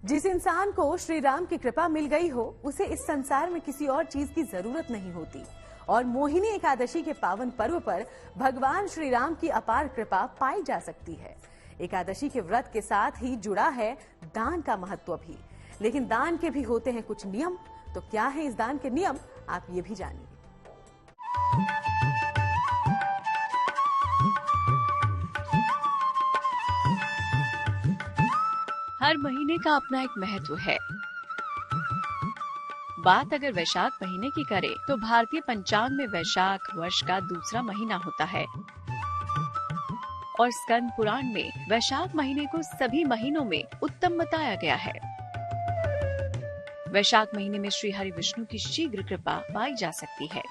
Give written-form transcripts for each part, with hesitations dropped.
जिस इंसान को श्री राम की कृपा मिल गई हो उसे इस संसार में किसी और चीज की जरूरत नहीं होती और मोहिनी एकादशी के पावन पर्व पर भगवान श्री राम की अपार कृपा पाई जा सकती है। एकादशी के व्रत के साथ ही जुड़ा है दान का महत्व भी, लेकिन दान के भी होते हैं कुछ नियम। तो क्या है इस दान के नियम, आप ये भी जानिए। हर महीने का अपना एक महत्व है। बात अगर वैशाख महीने की करें तो भारतीय पंचांग में वैशाख वर्ष का दूसरा महीना होता है और स्कंद पुराण में वैशाख महीने को सभी महीनों में उत्तम बताया गया है। वैशाख महीने में श्री हरि विष्णु की शीघ्र कृपा पाई जा सकती है।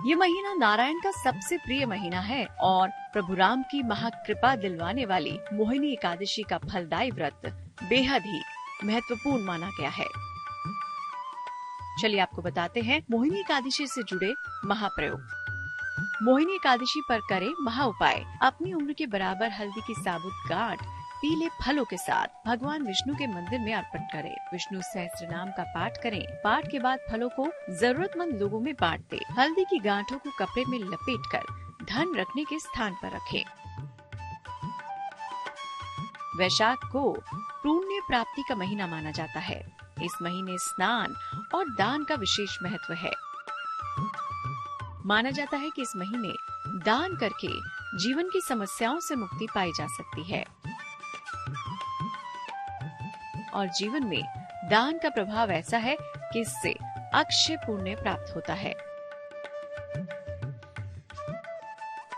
ये महीना नारायण का सबसे प्रिय महीना है और प्रभु राम की महाकृपा दिलवाने वाली मोहिनी एकादशी का फलदायी व्रत बेहद ही महत्वपूर्ण माना गया है। चलिए आपको बताते हैं मोहिनी एकादशी से जुड़े महाप्रयोग। मोहिनी एकादशी पर करें महा उपाय। अपनी उम्र के बराबर हल्दी की साबुत गांठ पीले फलों के साथ भगवान विष्णु के मंदिर में अर्पण करें। विष्णु सहस्त्र नाम का पाठ करें। पाठ के बाद फलों को जरूरतमंद लोगों में बांट दें। हल्दी की गांठों को कपड़े में लपेटकर धन रखने के स्थान पर रखें। वैशाख को पुण्य प्राप्ति का महीना माना जाता है। इस महीने स्नान और दान का विशेष महत्व है। माना जाता है कि इस महीने दान करके जीवन की समस्याओं से मुक्ति पाई जा सकती है और जीवन में दान का प्रभाव ऐसा है कि इससे अक्षय पुण्य प्राप्त होता है।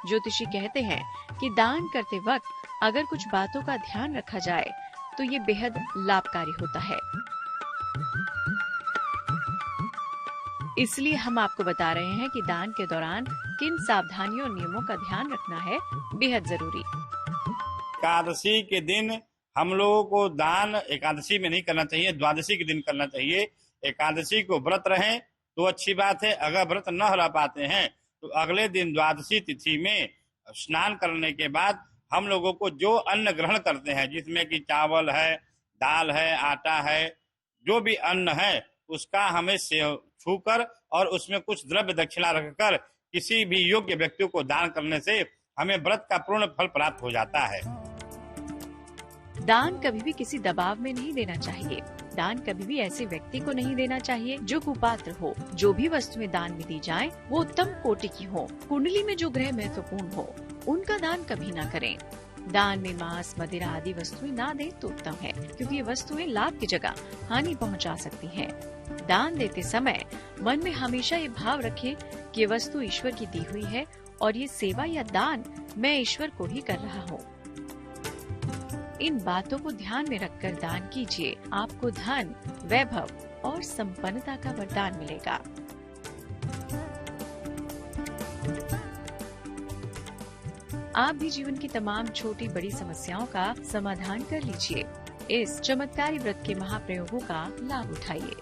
ज्योतिषी कहते हैं कि दान करते वक्त अगर कुछ बातों का ध्यान रखा जाए तो ये बेहद लाभकारी होता है। इसलिए हम आपको बता रहे हैं कि दान के दौरान किन सावधानियों और नियमों का ध्यान रखना है बेहद जरूरी। एकादशी के दिन हम लोगों को दान एकादशी में नहीं करना चाहिए, द्वादशी के दिन करना चाहिए। एकादशी को व्रत रहें तो अच्छी बात है। अगर व्रत न रह पाते हैं तो अगले दिन द्वादशी तिथि में स्नान करने के बाद हम लोगों को जो अन्न ग्रहण करते हैं, जिसमें कि चावल है, दाल है, आटा है, जो भी अन्न है उसका हमें छूकर और उसमें कुछ द्रव्य दक्षिणा रखकर किसी भी योग्य व्यक्ति को दान करने से हमें व्रत का पूर्ण फल प्राप्त हो जाता है। दान कभी भी किसी दबाव में नहीं देना चाहिए। दान कभी भी ऐसे व्यक्ति को नहीं देना चाहिए जो कुपात्र हो। जो भी वस्तुएं दान में दी जाएं, वो उत्तम कोटि की हो। कुंडली में जो ग्रह महत्वपूर्ण हो उनका दान कभी ना करें। दान में मांस, मदिरा आदि वस्तुएं ना दें तो उत्तम है, क्योंकि ये वस्तुएं लाभ की जगह हानि पहुंचा सकती हैं। दान देते समय मन में हमेशा ये भाव रखें कि ये वस्तु ईश्वर की दी हुई है और ये सेवा या दान मैं ईश्वर को ही कर रहा हूँ। इन बातों को ध्यान में रखकर दान कीजिए। आपको धन, वैभव और संपन्नता का वरदान मिलेगा। आप भी जीवन की तमाम छोटी बड़ी समस्याओं का समाधान कर लीजिए। इस चमत्कारी व्रत के महाप्रयोगों का लाभ उठाइए।